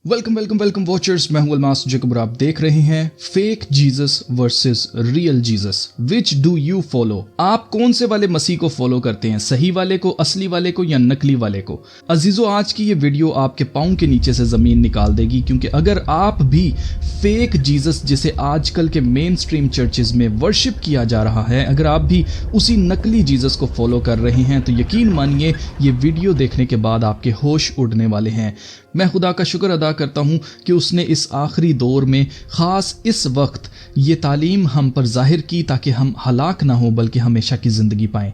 Welcome welcome welcome watchers, मैं हूं Almas Jacob और आप देख रहे हैं fake Jesus versus real Jesus. Which do you follow? आप कौन से वाले मसीह को फॉलो करते हैं, सही वाले को, असली वाले को या नकली वाले को? अजीजों, आज की ये वीडियो आपके पाँव के नीचे से जमीन निकाल देगी, क्योंकि अगर आप भी फेक जीसस जिसे आजकल के मेन स्ट्रीम चर्चेज में वर्शिप किया जा रहा है, अगर आप भी उसी नकली जीसस को फॉलो कर रहे हैं तो यकीन मानिए ये वीडियो देखने के बाद आपके होश उड़ने वाले हैं। मैं खुदा का शुक्र अदा करता हूँ कि उसने इस आखिरी दौर में ख़ास इस वक्त ये तालीम हम पर ज़ाहिर की ताकि हम हलाक ना हो बल्कि हमेशा की ज़िंदगी पाएँ।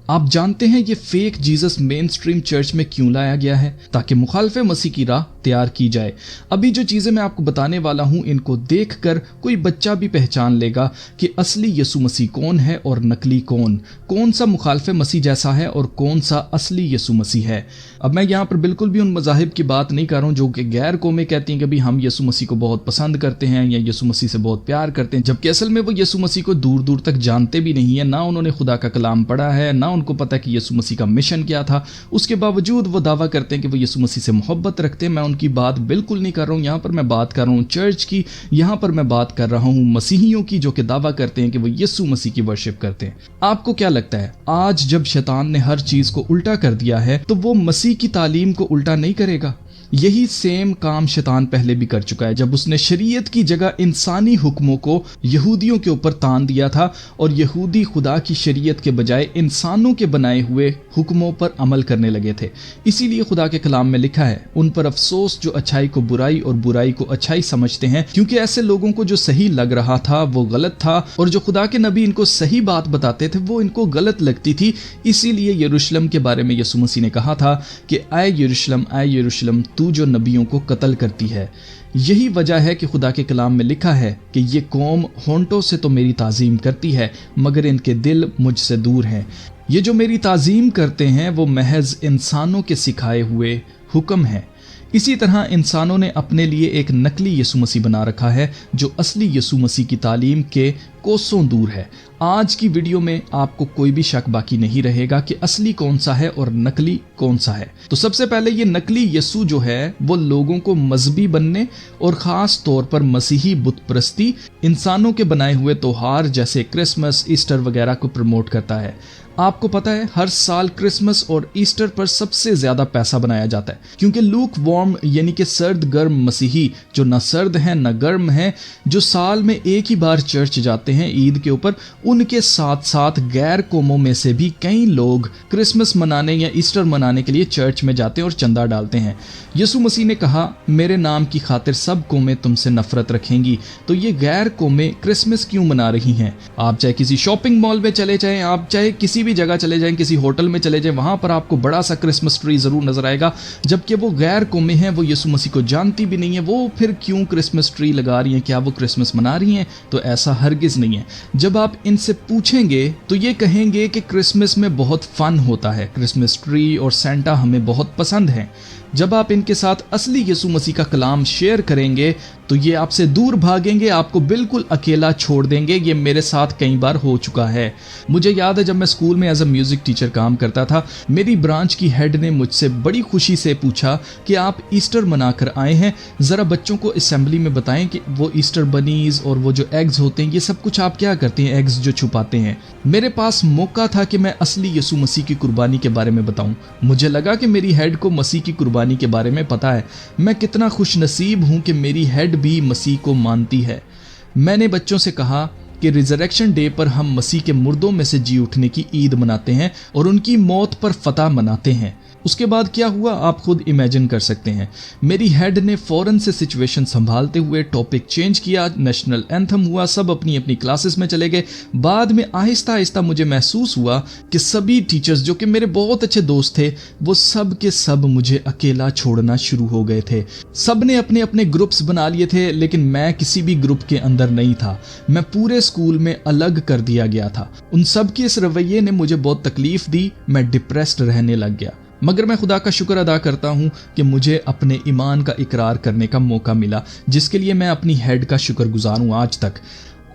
आप जानते हैं ये fake Jesus main stream church में क्यों लाया गया है? ताकि मुखालफे मसीह की राह तैयार की जाए। अभी जो चीज़ें मैं आपको बताने वाला हूँ, इनको देखकर कोई बच्चा भी पहचान लेगा कि असली यीशु मसीह कौन है और नकली कौन सा मुखालफे मसीह जैसा है और कौन सा असली यीशु मसीह है। अब मैं यहाँ पर बिल्कुल भी उन मज़ाहिब की बात नहीं कर रहा हूँ जो कि गैर कौमें कहती हैं कि भाई हम यीशु मसीह को बहुत पसंद करते हैं या यीशु मसीह से बहुत प्यार करते हैं, जबकि असल में वो यीशु मसीह को दूर दूर तक जानते भी नहीं है, ना उन्होंने खुदा का कलाम पढ़ा है, ना उनको पता है कि यीशु मसीह का मिशन क्या था। उसके बावजूद वो दावा करते हैं कि वो यीशु मसीह से मोहब्बत रखते हैं। मैं उनकी बात बिल्कुल नहीं कर रहा हूँ, यहाँ पर मैं बात कर रहा हूँ चर्च की, यहाँ पर मैं बात कर रहा हूँ मसीहियों की जो कि दावा करते हैं कि वो यीशु मसीह की वर्शिप करते हैं। आपको क्या लगता है, आज जब शैतान ने हर चीज को उल्टा कर दिया है तो वो मसीह की तालीम को उल्टा नहीं करेगा? यही सेम काम शैतान पहले भी कर चुका है, जब उसने शरीयत की जगह इंसानी हुक्मों को यहूदियों के ऊपर तान दिया था और यहूदी खुदा की शरीयत के बजाय इंसानों के बनाए हुए हुक्मों पर अमल करने लगे थे। इसीलिए खुदा के कलाम में लिखा है, उन पर अफसोस जो अच्छाई को बुराई और बुराई को अच्छाई समझते हैं, क्योंकि ऐसे लोगों को जो सही लग रहा था वो गलत था और जो खुदा के नबी इनको सही बात बताते थे वो इनको गलत लगती थी। इसीलिए यरूशलेम के बारे में यीशु मसीह ने कहा था कि आए यरूशलेम तू जो नबियों को कत्ल करती है। यही वजह है कि खुदा के कलाम में लिखा है कि ये कौम होंठों से तो मेरी ताज़ीम करती है मगर इनके दिल मुझसे दूर हैं। ये जो मेरी ताज़ीम करते हैं वो महज इंसानों के सिखाए हुए हुक्म हैं। इसी तरह इंसानों ने अपने लिए एक नकली यीशु मसीह बना रखा है जो असली यीशु मसीह की तालीम के कोसों दूर है। आज की वीडियो में आपको कोई भी शक बाकी नहीं रहेगा कि असली कौन सा है और नकली कौन सा है। तो सबसे पहले ये नकली यीशु जो है वो लोगों को मजहबी बनने और ख़ास तौर पर मसीही बुत परस्ती, इंसानों के बनाए हुए त्योहार जैसे क्रिसमस, ईस्टर वगैरह को प्रमोट करता है। आपको पता है हर साल क्रिसमस और ईस्टर पर सबसे ज़्यादा पैसा बनाया जाता है, क्योंकि लूक वार्म यानी कि सर्द गर्म मसीही जो ना सर्द हैं ना गर्म हैं, जो साल में एक ही बार चर्च जाते हैं ईद के ऊपर, उनके साथ साथ गैर कौमों में से भी कई लोग क्रिसमस मनाने या ईस्टर मनाने के लिए चर्च में जाते हैं और चंदा डालते हैं। यीशु मसीह ने कहा, मेरे नाम की खातिर सब कौमें तुमसे नफरत रखेंगी। तो ये गैर कौमें क्रिसमस क्यों मना रही हैं? आप चाहे किसी शॉपिंग मॉल में चले जाएं, आप चाहे किसी भी जगह चले जाएं, किसी होटल में चले जाएं, वहां पर आपको बड़ा सा क्रिसमस ट्री जरूर नजर आएगा, जबकि वो गैर कौमें हैं, वो यीशु मसीह को जानती भी नहीं है। वो फिर क्यों क्रिसमस ट्री लगा रही हैं? क्या वो क्रिसमस मना रही हैं? तो ऐसा हरगिज नहीं है। जब आप इनसे पूछेंगे तो ये कहेंगे कि क्रिसमस में बहुत फन होता है, क्रिसमस ट्री और सेंटा हमें बहुत पसंद है। जब आप इनके साथ असली यीशु मसीह का कलाम शेयर करेंगे तो ये आपसे दूर भागेंगे, आपको बिल्कुल अकेला छोड़ देंगे। ये मेरे साथ कई बार हो चुका है। मुझे याद है जब मैं स्कूल में एज अ म्यूजिक टीचर काम करता था, मेरी ब्रांच की हेड ने मुझसे बड़ी खुशी से पूछा कि आप ईस्टर मनाकर आए हैं, ज़रा बच्चों को असेंबली में बताएं कि वो ईस्टर बनीज और वो जो एग्स होते हैं ये सब कुछ आप क्या करते हैं, एग्स जो छुपाते हैं। मेरे पास मौका था कि मैं असली यीशु मसीह की कुर्बानी के बारे में बताऊं। मुझे लगा कि मेरी हेड को मसीह की कुर्बानी के बारे में पता है। मैं कितना खुश नसीब हूं कि मेरी हेड भी मसीह को मानती है। मैंने बच्चों से कहा कि रिजरेक्शन डे पर हम मसीह के मुर्दों में से जी उठने की ईद मनाते हैं और उनकी मौत पर फतह मनाते हैं। उसके बाद क्या हुआ आप खुद इमेजिन कर सकते हैं। मेरी हेड ने फौरन से सिचुएशन संभालते हुए टॉपिक चेंज किया, नेशनल एंथम हुआ, सब अपनी अपनी क्लासेस में चले गए। बाद में आहिस्ता आहिस्ता मुझे महसूस हुआ कि सभी टीचर्स जो कि मेरे बहुत अच्छे दोस्त थे वो सब के सब मुझे अकेला छोड़ना शुरू हो गए थे। सब ने अपने अपने ग्रुप्स बना लिए थे, लेकिन मैं किसी भी ग्रुप के अंदर नहीं था। मैं पूरे स्कूल में अलग कर दिया गया था। उन सब के इस रवैये ने मुझे बहुत तकलीफ दी, मैं डिप्रेस्ड रहने लग गया। मगर मैं खुदा का शुक्र अदा करता हूँ कि मुझे अपने ईमान का इकरार करने का मौका मिला, जिसके लिए मैं अपनी हेड का शुक्रगुजार हूँ आज तक।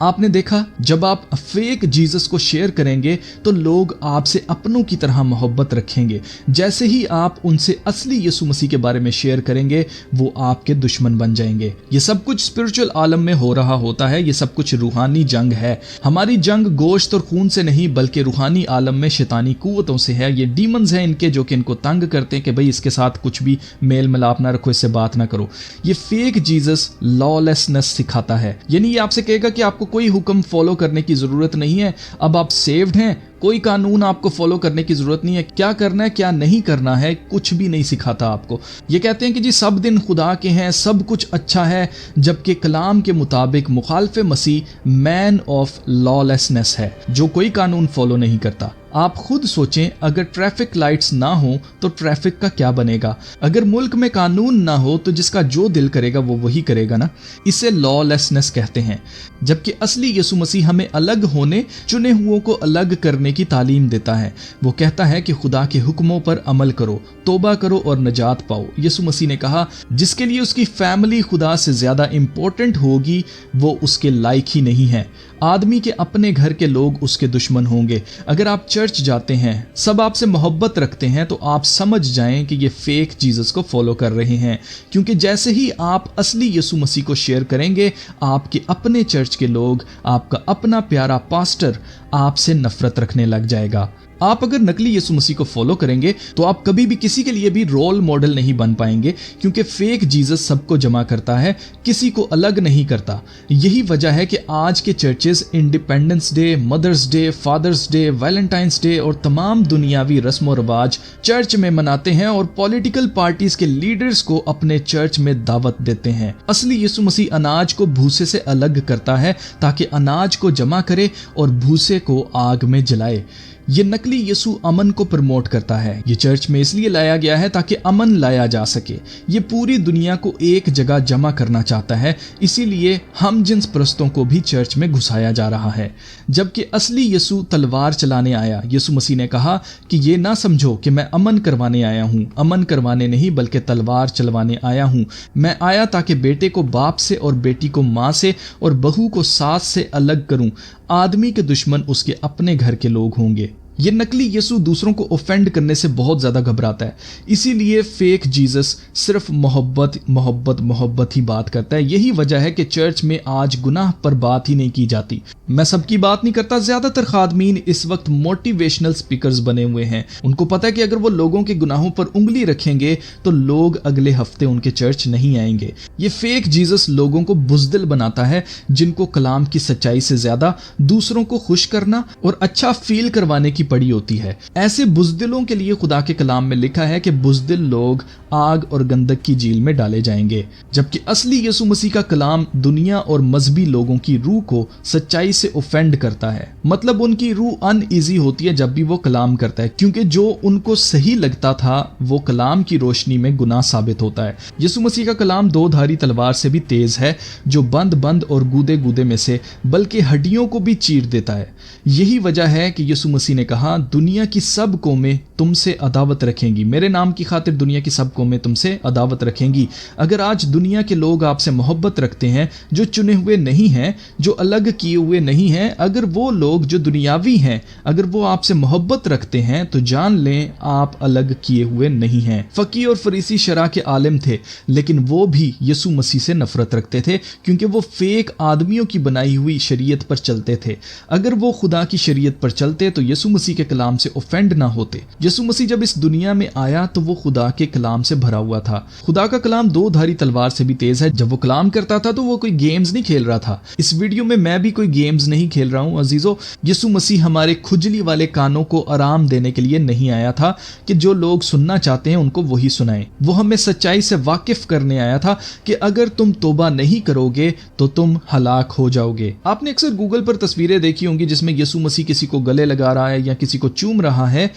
آپ نے دیکھا جب آپ फेक जीसस को शेयर करेंगे तो लोग आपसे अपनों की तरह मोहब्बत रखेंगे, जैसे ही आप उनसे असली यीशु मसीह के बारे में शेयर करेंगे वो आपके दुश्मन बन जाएंगे। ये सब कुछ स्पिरिचुअल आलम में हो रहा होता है, ये सब कुछ रूहानी जंग है। हमारी जंग गोश्त और खून से नहीं बल्कि रूहानी आलम में शैतानी कुव्वतों से है। ये डीमंस हैं इनके जो कि इनको तंग करते हैं कि भाई इसके साथ कुछ भी मेल मिलाप ना रखो, इससे बात ना करो। ये फेक जीसस लॉलेसनेस सिखाता है, यानी ये आपसे कहेगा कि आपको कोई हुक्म फॉलो करने की जरूरत नहीं है, अब आप सेव्ड हैं, कोई कानून आपको फॉलो करने की जरूरत नहीं है, क्या करना है क्या नहीं करना है कुछ भी नहीं सिखाता आपको। ये कहते हैं कि जी सब दिन खुदा के हैं, सब कुछ अच्छा है, जबकि कलाम के मुताबिक मुखालिफ मसीह मैन ऑफ लॉलेसनेस है, जो कोई कानून फॉलो नहीं करता। आप खुद सोचें, अगर ट्रैफिक लाइट्स ना हो तो ट्रैफिक का क्या बनेगा? अगर मुल्क में कानून ना हो तो जिसका जो दिल करेगा वो वही करेगा ना। इसे लॉलेसनेस कहते हैं। जबकि असली यीशु मसीह हमें अलग होने, चुने हुओं को अलग करने की तालीम देता है। वो कहता है कि खुदा के हुक्मों पर अमल करो, तौबा करो और नजात पाओ। यीशु मसीह ने कहा जिसके लिए उसकी फैमिली खुदा से ज्यादा इंपॉर्टेंट होगी वो उसके लायक ही नहीं है। आदमी के अपने घर के लोग उसके दुश्मन होंगे। अगर आप चर्च जाते हैं, सब आपसे मोहब्बत रखते हैं, तो आप समझ जाएं कि ये फेक जीसस को फॉलो कर रहे हैं, क्योंकि जैसे ही आप असली यीशु मसीह को शेयर करेंगे, आपके अपने चर्च के लोग, आपका अपना प्यारा पास्टर आपसे नफरत रखने लग जाएगा। आप अगर नकली यीशु मसीह को फॉलो करेंगे तो आप कभी भी किसी के लिए भी रोल मॉडल नहीं बन पाएंगे, क्योंकि फेक जीसस सबको जमा करता है, किसी को अलग नहीं करता। यही वजह है कि आज के churches independence day, mother's day, father's day, valentine's day और तमाम दुनियावी रस्म और रिवाज चर्च में मनाते हैं और पॉलिटिकल पार्टीज के लीडर्स को अपने चर्च में दावत देते हैं। असली यीशु मसीह अनाज को भूसे से अलग करता है ताकि अनाज को जमा करे और भूसे को आग में जलाए। ये नकली यीशु अमन को प्रमोट करता है। ये चर्च में इसलिए लाया गया है ताकि अमन लाया जा सके। ये पूरी दुनिया को एक जगह जमा करना चाहता है, इसीलिए हम जिन्स परस्तों को भी चर्च में घुसाया जा रहा है। जबकि असली यीशु तलवार चलाने आया। यीशु मसीह ने कहा कि ये ना समझो कि मैं अमन करवाने आया हूँ, अमन करवाने नहीं बल्कि तलवार चलवाने आया हूँ। मैं आया ताकि बेटे को बाप से और बेटी को माँ से और बहू को सास से अलग करूं। आदमी के दुश्मन उसके अपने घर के लोग होंगे। ये नकली यीशु दूसरों को ऑफेंड करने से बहुत ज्यादा घबराता है, इसीलिए फेक जीसस सिर्फ मोहब्बत मोहब्बत मोहब्बत ही बात करता है। यही वजह है कि चर्च में आज गुनाह पर बात ही नहीं की जाती। मैं सबकी बात नहीं करता, ज्यादातर खादमीन इस वक्त मोटिवेशनल स्पीकर्स बने हुए हैं। उनको पता है कि अगर वो लोगों के गुनाहों पर उंगली रखेंगे तो लोग अगले हफ्ते उनके चर्च नहीं आएंगे। ये फेक जीसस लोगों को बुज़दिल बनाता है, जिनको कलाम की सच्चाई से ज्यादा दूसरों को खुश करना और अच्छा फील करवाने की पड़ी होती है। ऐसे बुज़दिलों के लिए खुदा के कलाम में लिखा है कि बुज़दिल लोग आग और गंधक की झील में डाले जाएंगे। जबकि असली यीशु मसीह का कलाम दुनिया और मजहबी लोगों की रूह को सच्चाई से ऑफेंड करता है। मतलब उनकी रूह अनईजी होती है जब भी वो कलाम करता है, क्योंकि जो उनको सही लगता था वो कलाम की रोशनी में गुनाह साबित होता है। यीशु मसीह का कलाम दो धारी तलवार से भी तेज है, जो बंद बंद और गूदे गूदे में से बल्कि हड्डियों को भी चीर देता है। यही वजह है कि यीशु मसीह ने कहा दुनिया की सब कौमें तुमसे अदावत रखेंगी, मेरे नाम की खातिर दुनिया की सब कौमें तुमसे अदावत रखेंगी। अगर आज दुनिया के लोग आपसे मोहब्बत रखते हैं, जो चुने हुए नहीं हैं, जो अलग किए हुए नहीं हैं, अगर वो लोग जो दुनियावी हैं अगर वो आपसे मोहब्बत रखते हैं तो जान लें आप अलग किए हुए नहीं हैं। फकी और फरीसी शरा के आलिम थे, लेकिन वो भी यीशु मसीह से नफरत रखते थे, क्योंकि वो फेक आदमियों की बनाई हुई शरीयत पर चलते थे। अगर वो खुदा की शरीयत पर चलते तो यीशु मसीह के कलाम से ऑफेंड ना होते। यीशु मसीह जब इस दुनिया में आया तो वो खुदा के कलाम से भरा हुआ था। खुदा का कलाम दो धारी तलवार से भी तेज है। जब वो कलाम करता था तो वो कोई गेम्स नहीं खेल रहा था। इस वीडियो में मैं भी कोई गेम्स नहीं खेल रहा हूं अजीजों। यीशु मसीह हमारे खुजली वाले कानों को आराम देने के लिए नहीं आया था कि जो लोग सुनना चाहते हैं उनको वही सुनाएं। वो हमें सच्चाई से वाकिफ करने आया था कि अगर तुम तौबा नहीं करोगे तो तुम हलाक हो जाओगे। आपने अक्सर गूगल पर तस्वीरें देखी होंगी जिसमें यीशु मसीह किसी को गले लगा रहा है या किसी को चूम रहा है।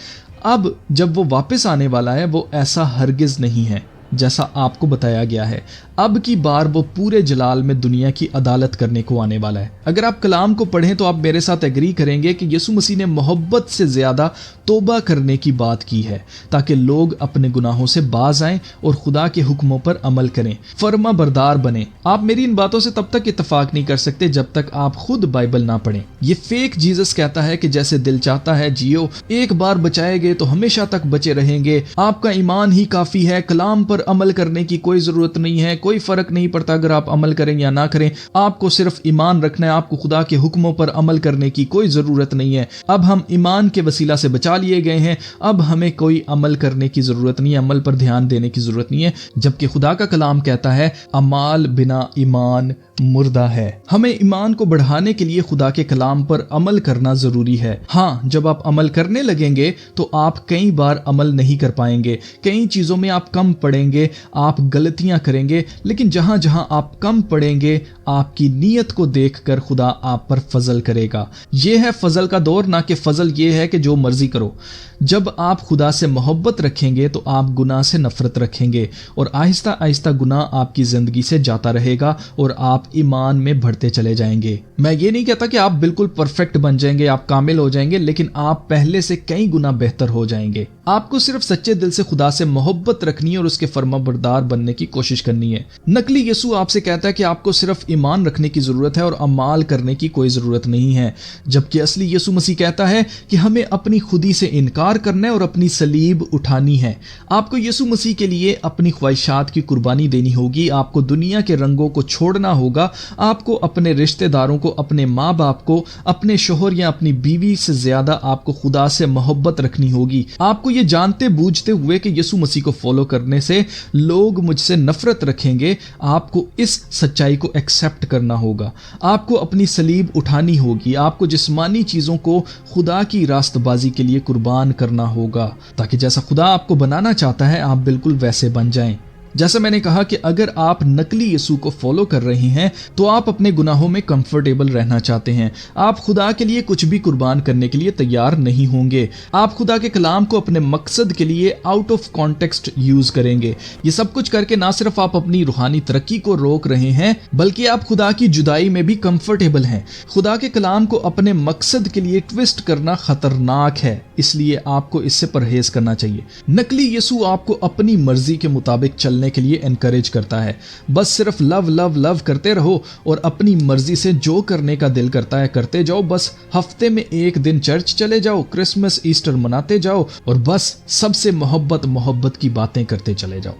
अब जब वो वापस आने वाला है वो ऐसा हरगिज नहीं है जैसा आपको बताया गया है। अब की बार वो पूरे जलाल में दुनिया की अदालत करने को आने वाला है। अगर आप कलाम को पढ़ें तो आप मेरे साथ एग्री करेंगे कि यीशु मसीह ने मोहब्बत से ज्यादा तौबा करने की बात की है ताकि लोग अपने गुनाहों से बाज आएं और खुदा के हुक्मों पर अमल करें, फर्मा बरदार बने। आप मेरी इन बातों से तब तक इत्तेफाक नहीं कर सकते जब तक आप खुद बाइबल ना पढ़ें। ये फेक जीसस कहता है कि जैसे दिल चाहता है जियो, एक बार बचाए गए तो हमेशा तक बचे रहेंगे, आपका ईमान ही काफी है, कलाम पर अमल करने की कोई जरूरत नहीं है, कोई फर्क नहीं पड़ता अगर आप अमल करें या ना करें, आपको सिर्फ ईमान रखना है, आपको खुदा के हुक्मों पर अमल करने की कोई जरूरत नहीं है। अब हम ईमान के वसीला से बचा लिए गए हैं, अब हमें कोई अमल करने की जरूरत नहीं है, अमल पर ध्यान देने की जरूरत नहीं है। जबकि खुदा का कलाम कहता है अमाल बिना ईमान मुर्दा है। हमें ईमान को बढ़ाने के लिए खुदा के कलाम पर अमल करना जरूरी है। हाँ, जब आप अमल करने लगेंगे तो आप कई बार अमल नहीं कर पाएंगे, कई चीजों में आप कम पड़ेंगे, आप गलतियां करेंगे, लेकिन जहां जहां आप कम पड़ेंगे आपकी नीयत को देखकर खुदा आप पर फजल करेगा। यह है फजल का दौर, ना कि फजल ये है कि जो मर्जी करो। जब आप खुदा से मोहब्बत रखेंगे तो आप गुनाह से नफरत रखेंगे और आहिस्ता आहिस्ता गुनाह आपकी जिंदगी से जाता रहेगा और आप ईमान में बढ़ते चले जाएंगे। मैं ये नहीं कहता कि आप बिल्कुल परफेक्ट बन जाएंगे, आप कामिल हो जाएंगे, लेकिन आप पहले से कई गुना बेहतर हो जाएंगे। आपको सिर्फ सच्चे दिल से खुदा से मोहब्बत रखनी है और उसके फर्माबरदार बनने की कोशिश करनी है। नकली यीशु आपसे कहता है कि आपको सिर्फ ईमान रखने की जरूरत है और अमाल करने की कोई जरूरत नहीं है, जबकि असली यीशु मसीह कहता है कि हमें अपनी खुदी से इनकार करना है और अपनी सलीब उठानी है। आपको यीशु मसीह के लिए अपनी ख्वाहिशात की कुर्बानी देनी होगी, आपको दुनिया के रंगों को छोड़ना होगा, आपको अपने रिश्तेदारों को, अपने माँ बाप को, अपने शोहर या अपनी बीवी से ज्यादा आपको खुदा से मोहब्बत रखनी होगी। आपको ये जानते बूझते हुए कि यीशु मसीह को फॉलो करने से लोग मुझसे नफरत रखेंगे, आपको इस सच्चाई को एक्सेप्ट करना होगा। आपको अपनी सलीब उठानी होगी, आपको जिस्मानी चीजों को खुदा की रास्तबाजी के लिए कुर्बान करना होगा ताकि जैसा खुदा आपको बनाना चाहता है आप बिल्कुल वैसे बन जाएं। जैसा मैंने कहा कि अगर आप नकली यीशु को फॉलो कर रहे हैं तो आप अपने गुनाहों में कंफर्टेबल रहना चाहते हैं, आप खुदा के लिए कुछ भी कुर्बान करने के लिए तैयार नहीं होंगे, आप खुदा के कलाम को अपने मकसद के लिए आउट ऑफ कॉन्टेक्स्ट यूज करेंगे। ये सब कुछ करके ना सिर्फ आप अपनी रूहानी तरक्की को रोक रहे हैं बल्कि आप खुदा की जुदाई में भी कंफर्टेबल हैं। खुदा के कलाम को अपने मकसद के लिए ट्विस्ट करना खतरनाक है, इसलिए आपको इससे परहेज करना चाहिए। नकली यीशु आपको अपनी मर्जी के मुताबिक चलने के लिए एनकरेज करता है। बस सिर्फ लव लव लव करते रहो और अपनी मर्जी से जो करने का दिल करता है करते जाओ। बस हफ्ते में एक दिन चर्च चले जाओ, क्रिसमस ईस्टर मनाते जाओ और बस सबसे मोहब्बत की बातें करते चले जाओ।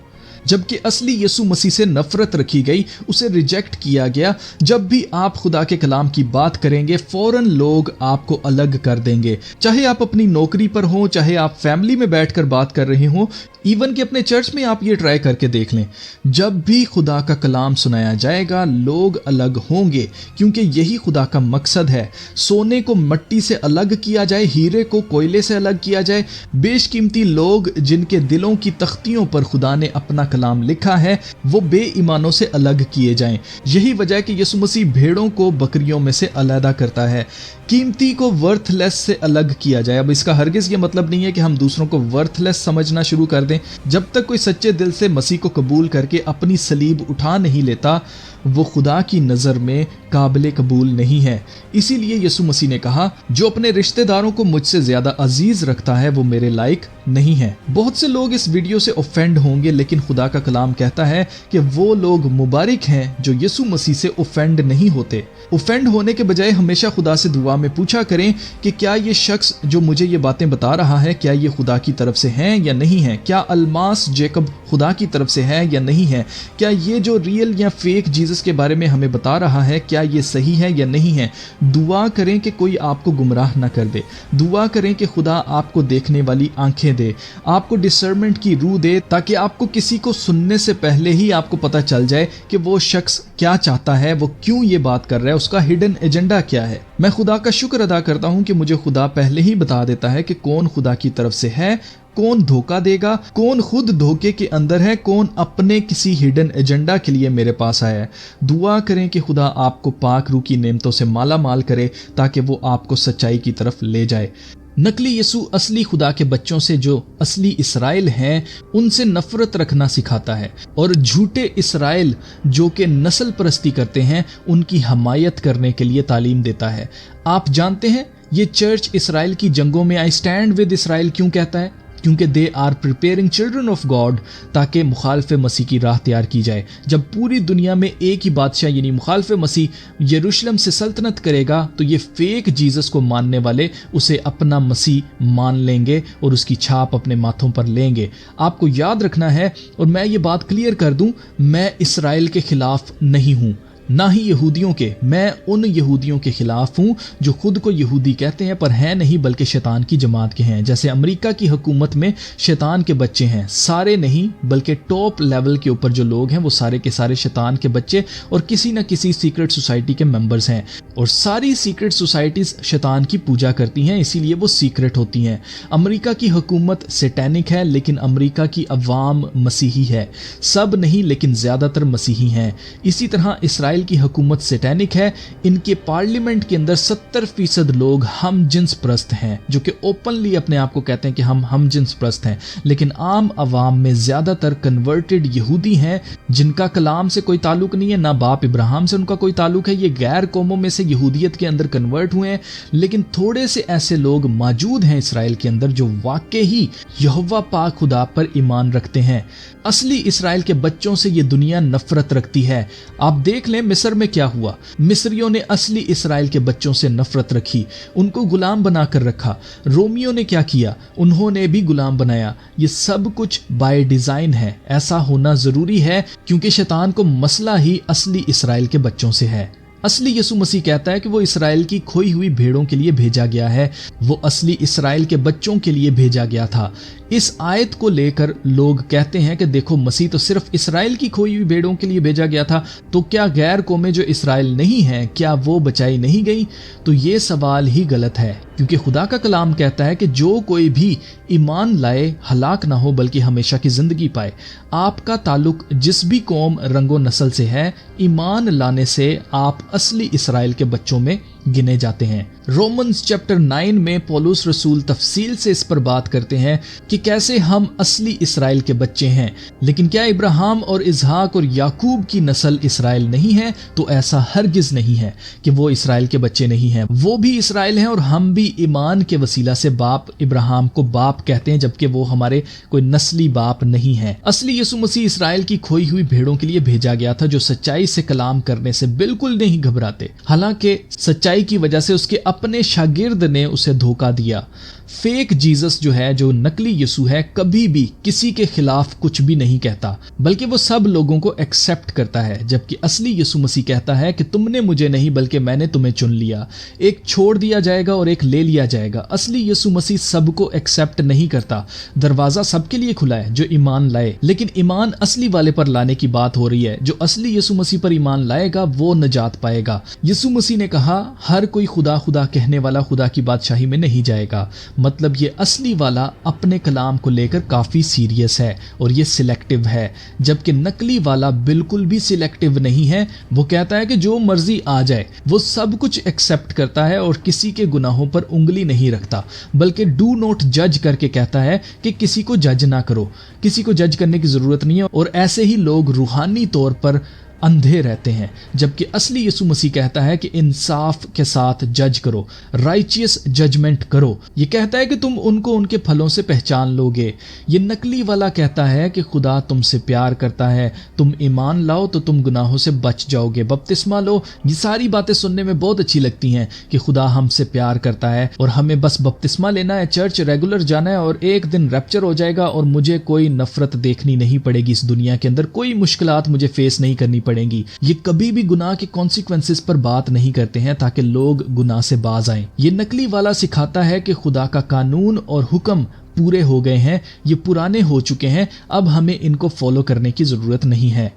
जबकि असली यीशु मसीह से नफरत रखी गई, उसे रिजेक्ट किया गया। जब भी आप खुदा के कलाम की बात करेंगे फौरन लोग आपको अलग कर देंगे, चाहे आप अपनी नौकरी पर हो, चाहे आप फैमिली में बैठकर बात कर रहे हो, इवन कि अपने चर्च में आप ये ट्राई करके देख लें। जब भी खुदा का कलाम सुनाया जाएगा लोग अलग होंगे, क्योंकि यही खुदा का मकसद है। सोने को मिट्टी से अलग किया जाए, हीरे को कोयले से अलग किया जाए। बेशकीमती लोग जिनके दिलों की तख्तियों पर खुदा ने अपना कलाम लिखा है वो बेईमानों से अलग किए जाएं। यही वजह है कि यीशु मसीह भेड़ों को बकरियों में से अलग करता है, कीमती को वर्थलेस से अलग किया जाए। अब इसका हरगिज ये मतलब नहीं है कि हम दूसरों को वर्थलेस समझना शुरू कर दें। जब तक कोई सच्चे दिल से मसीह को कबूल करके अपनी सलीब उठा नहीं लेता वो खुदा की नज़र में काबिल कबूल नहीं है। इसीलिए यीशु मसीह ने कहा जो अपने रिश्तेदारों को मुझसे ज्यादा अजीज रखता है वो मेरे लायक नहीं है। बहुत से लोग इस वीडियो से ऑफेंड होंगे, लेकिन खुदा का कलाम कहता है कि वो लोग मुबारक हैं जो यीशु मसीह से ऑफेंड नहीं होते। ऑफेंड होने के बजाय हमेशा खुदा से दुआ में पूछा करें कि क्या ये शख्स जो मुझे ये बातें बता रहा है क्या ये खुदा की तरफ से हैं या नहीं है, क्या अल्मास जेकब खुदा की तरफ से है या नहीं है, क्या ये जो रियल या फेक जीसस के बारे में हमें बता रहा है क्या ये सही है या नहीं है। दुआ करें कि कोई आपको गुमराह ना कर दे, दुआ करें कि खुदा आपको देखने वाली आंखें दे, आपको डिसर्नमेंट की रूह दे, ताकि आपको किसी को सुनने से पहले ही आपको पता चल जाए कि वो शख्स क्या चाहता है, वो क्यों ये बात कर रहा है, उसका हिडन एजेंडा क्या है। मैं खुदा का शुक्र अदा करता हूं कि मुझे खुदा पहले ही बता देता है कि कौन खुदा की तरफ से है, कौन धोखा देगा, कौन खुद धोखे के अंदर है, कौन अपने किसी हिडन एजेंडा के लिए मेरे पास आया है। दुआ करें कि खुदा आपको पाक रूह की नेमतों से माला माल करे ताकि वो आपको सच्चाई की तरफ ले जाए। नकली यीशु असली खुदा के बच्चों से जो असली इसराइल हैं उनसे नफरत रखना सिखाता है और झूठे इसराइल जो कि नस्ल परस्ती करते हैं उनकी हमायत करने के लिए तालीम देता है। आप जानते हैं ये चर्च इसराइल की जंगों में आई स्टैंड विद इसराइल क्यों कहता है? क्योंकि they are preparing children of God, ताकि मुखालफ मसीह की राह तैयार की जाए। जब पूरी दुनिया में एक ही बादशाह यानी मुखालफ मसीह यरूशलेम से सल्तनत करेगा तो ये फेक जीसस को मानने वाले उसे अपना मसीह मान लेंगे और उसकी छाप अपने माथों पर लेंगे। आपको याद रखना है, और मैं ये बात क्लियर कर दूं, मैं इसराइल के खिलाफ नहीं हूं, ना ही यहूदियों के। मैं उन यहूदियों के खिलाफ हूँ जो खुद को यहूदी कहते हैं पर हैं नहीं, बल्कि शैतान की जमात के हैं। जैसे अमेरिका की हुकूमत में शैतान के बच्चे हैं, सारे नहीं बल्कि टॉप लेवल के ऊपर जो लोग हैं वो सारे के सारे शैतान के बच्चे और किसी न किसी सीक्रेट सोसाइटी के मेंबर्स हैं। और सारी सीक्रेट सोसाइटीज शैतान की पूजा करती हैं, इसीलिए वो सीक्रेट होती हैं। अमेरिका की हुकूमत सैटेनिक है, लेकिन अमेरिका की अवाम मसीही है। सब नहीं लेकिन ज़्यादातर मसीही हैं। इसी तरह इसराइल की हुकूमत सैटेनिक है। इनके पार्लियामेंट के अंदर 70% लोग हम जिन्स प्रस्त हैं, जो कि ओपनली अपने आप को कहते हैं कि हम जिन्स प्रस्त हैं। लेकिन आम आवाम में ज्यादातर कन्वर्टेड यहूदी हैं जिनका कलाम से कोई ताल्लुक नहीं है, ना बाप इब्राहिम से उनका कोई ताल्लुक है। ये गैर कौमों में से यहूदियत के अंदर कन्वर्ट हुए हैं। लेकिन थोड़े से ऐसे लोग मौजूद हैं इसराइल के अंदर जो वाकई ही यहोवा पाक खुदा पर ईमान रखते हैं। असली इसराइल के बच्चों से ये दुनिया नफरत रखती है। आप देख लें मिस्र में क्या हुआ। मिस्रियों ने असली इसराइल के बच्चों से नफरत रखी, उनको गुलाम बनाकर रखा। रोमियों ने क्या किया? उन्होंने भी गुलाम बनाया। ये सब कुछ बाय डिजाइन है, ऐसा होना जरूरी है क्योंकि शैतान को मसला ही असली इसराइल के बच्चों से है। असली यीशु मसीह कहता है कि वो इसराइल की खोई हुई भेड़ों के लिए भेजा गया है, वो असली इसराइल के बच्चों के लिए भेजा गया था। इस आयत को लेकर लोग कहते हैं कि देखो मसीह तो सिर्फ इसराइल की खोई हुई भेड़ों के लिए भेजा गया था, तो क्या गैर कौमें जो इसराइल नहीं है क्या वो बचाई नहीं गई? तो ये सवाल ही गलत है, क्योंकि खुदा का कलाम कहता है कि जो कोई भी ईमान लाए हलाक ना हो बल्कि हमेशा की जिंदगी पाए। आपका ताल्लुक जिस भी कौम रंगो नस्ल से है, ईमान लाने से आप असली इसराइल के बच्चों में गिने जाते हैं। रोमन्स चैप्टर 9 में पौलुस रसूल तफसील से इस पर बात करते हैं कि कैसे हम असली इसराइल के बच्चे हैं। लेकिन क्या इब्राहिम और इसहाक और याकूब की नस्ल इसराइल नहीं है? तो ऐसा हरगिज नहीं है कि वो इसराइल के बच्चे नहीं हैं। वो भी इसराइल हैं और हम भी ईमान के वसीला से बाप इब्राहिम को बाप कहते हैं, जबकि वो हमारे कोई नस्ली बाप नहीं है। असली यीशु मसीह इसराइल की खोई हुई भेड़ों के लिए भेजा गया था, जो सच्चाई से कलाम करने से बिल्कुल नहीं घबराते। हालांकि सच्चाई की वजह से उसके अपने शागिर्द ने उसे धोखा दिया। फेक जीसस जो है, जो नकली यीशु है, कभी भी किसी के खिलाफ कुछ भी नहीं कहता, बल्कि वो सब लोगों को एक्सेप्ट करता है। जबकि असली यीशु मसीह कहता है कि तुमने मुझे नहीं बल्कि मैंने तुम्हें चुन लिया। एक छोड़ दिया जाएगा और एक ले लिया जाएगा। असली यीशु मसीह सबको एक्सेप्ट नहीं करता। दरवाजा सबके लिए खुला है जो ईमान लाए, लेकिन ईमान असली वाले पर लाने की बात हो रही है। जो असली यीशु मसीह पर ईमान लाएगा वो नजात पाएगा। यीशु मसीह ने कहा हर कोई खुदा खुदा कहने वाला खुदा की बादशाही में नहीं जाएगा। मतलब ये असली वाला अपने कलाम को लेकर काफी सीरियस है और ये सिलेक्टिव है, जबकि नकली वाला बिल्कुल भी सिलेक्टिव नहीं है। वो कहता है कि जो मर्जी आ जाए, वो सब कुछ एक्सेप्ट करता है और किसी के गुनाहों पर उंगली नहीं रखता, बल्कि डू नॉट जज करके कहता है कि किसी को जज ना करो, किसी को जज करने की जरूरत नहीं है। और ऐसे ही लोग रूहानी तौर पर अंधे रहते हैं, जबकि असली यीशु मसीह कहता है कि इंसाफ के साथ जज करो, राइचियस जजमेंट करो। ये कहता है कि तुम उनको उनके फलों से पहचान लोगे। ये नकली वाला कहता है कि खुदा तुमसे प्यार करता है, तुम ईमान लाओ तो तुम गुनाहों से बच जाओगे, बपतिस्मा लो। ये सारी बातें सुनने में बहुत अच्छी लगती हैं कि खुदा हमसे प्यार करता है और हमें बस बपतिस्मा लेना है, चर्च रेगुलर जाना है और एक दिन रैप्चर हो जाएगा और मुझे कोई नफरत देखनी नहीं पड़ेगी इस दुनिया के अंदर, कोई मुश्किलात मुझे फेस नहीं करनी पड़ेंगी। ये कभी भी गुनाह के कॉन्सिक्वेंसेस पर बात नहीं करते हैं ताकि लोग गुनाह से बाज आएं। ये नकली वाला सिखाता है कि खुदा का कानून और हुक्म पूरे हो गए हैं, ये पुराने हो चुके हैं, अब हमें इनको फॉलो करने की जरूरत नहीं है।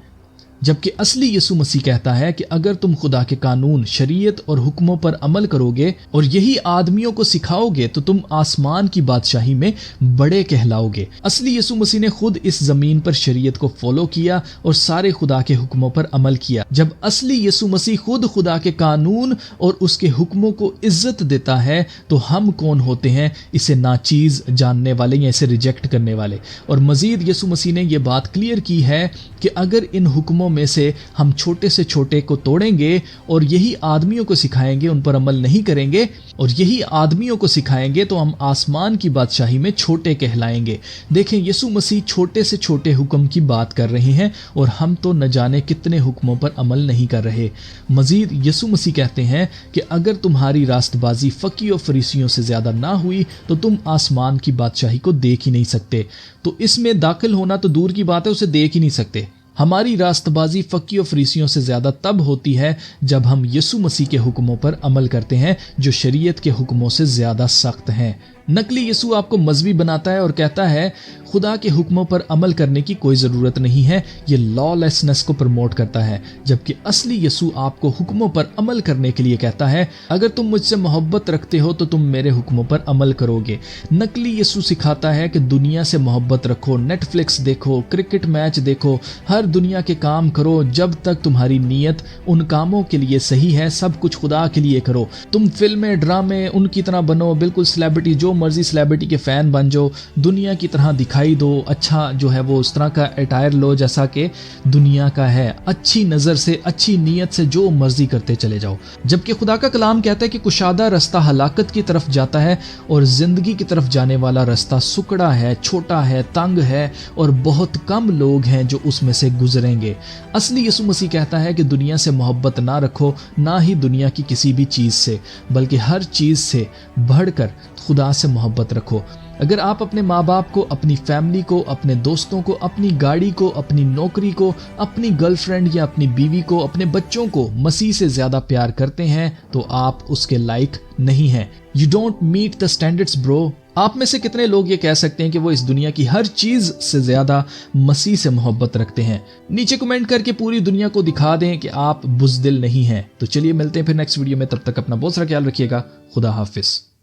जबकि असली यीशु मसीह कहता है कि अगर तुम खुदा के कानून, शरीयत और हुक्मों पर अमल करोगे और यही आदमियों को सिखाओगे तो तुम आसमान की बादशाही में बड़े कहलाओगे। असली यीशु मसीह ने खुद इस जमीन पर शरीयत को फॉलो किया और सारे खुदा के हुक्मों पर अमल किया। जब असली यीशु मसीह खुद खुदा के कानून और उसके हुक्मों को इज्जत देता है तो हम कौन होते हैं इसे नाचीज जानने वाले या इसे रिजेक्ट करने वाले। और मजीद यीशु मसीह ने यह बात क्लियर की है कि अगर इन हुक्मों में से हम छोटे से छोटे को तोड़ेंगे और यही आदमियों को सिखाएंगे, उन पर अमल नहीं करेंगे और यही आदमियों को सिखाएंगे तो हम आसमान की बादशाही में छोटे कहलाएंगे। देखें, यीशु मसीह छोटे से छोटे हुक्म की बात कर रहे हैं और हम तो न जाने कितने हुक्मों पर अमल नहीं कर रहे। मजीद यीशु मसीह कहते हैं कि अगर तुम्हारी रास्तबाजी फकी और फरीसियों से ज्यादा ना हुई तो तुम आसमान की बादशाही को देख ही नहीं सकते। तो इसमें दाखिल होना तो दूर की बात है, उसे देख ही नहीं सकते। हमारी रास्तबाजी फकी और फरीसियों से ज्यादा तब होती है जब हम यीशु मसीह के हुक्मों पर अमल करते हैं जो शरीयत के हुक्मों से ज्यादा सख्त हैं। नकली यीशु आपको मजहबी बनाता है और कहता है खुदा के हुक्मों पर अमल करने की कोई ज़रूरत नहीं है, ये लॉलेसनेस को प्रमोट करता है। जबकि असली यीशु आपको हुक्मों पर अमल करने के लिए कहता है अगर तुम मुझसे मोहब्बत रखते हो तो तुम मेरे हुक्मों पर अमल करोगे। नकली यीशु सिखाता है कि दुनिया से मोहब्बत रखो, नेटफ्लिक्स देखो, क्रिकेट मैच देखो, हर दुनिया के काम करो जब तक तुम्हारी नीयत उन कामों के लिए सही है, सब कुछ खुदा के लिए करो। तुम फिल्में, ड्रामे उनकी तरह बनो, बिल्कुल सेलिब्रिटी, जो मर्जी सेलिब्रिटी के फैन बन जाओ, दुनिया की तरह दिखाई दो, अच्छा जो है वो उस तरह का अटायर लो जैसा कि दुनिया का है, अच्छी नज़र से, अच्छी नीयत से जो मर्जी करते चले जाओ। जबकि खुदा का कलाम कहता है कि कुशादा रास्ता हलाकत की तरफ जाता है और जिंदगी की तरफ जाने वाला रास्ता सुकड़ा है, छोटा है, तंग है और बहुत कम लोग हैं जो उसमें से गुजरेंगे। असली यीशु मसीह कहता है कि दुनिया से मोहब्बत ना रखो, ना ही दुनिया की किसी भी चीज़ से, बल्कि हर चीज़ से बढ़कर खुदा से मोहब्बत रखो। अगर आप अपने माँ बाप को, अपनी फैमिली को, अपने दोस्तों को, अपनी गाड़ी को, अपनी नौकरी को, अपनी गर्लफ्रेंड या अपनी बीवी को, अपने बच्चों को मसीह से ज्यादा प्यार करते हैं तो आप उसके लायक नहीं हैं। You don't meet the standards bro. आप में से कितने लोग ये कह सकते हैं कि वो इस दुनिया की हर चीज से ज्यादा मसीह से मोहब्बत रखते हैं? नीचे कमेंट करके पूरी दुनिया को दिखा दें कि आप बुज़दिल नहीं हैं। तो चलिए मिलते हैं फिर नेक्स्ट वीडियो में, तब तक अपना बहुत सारा ख्याल रखिएगा। खुदा हाफिज।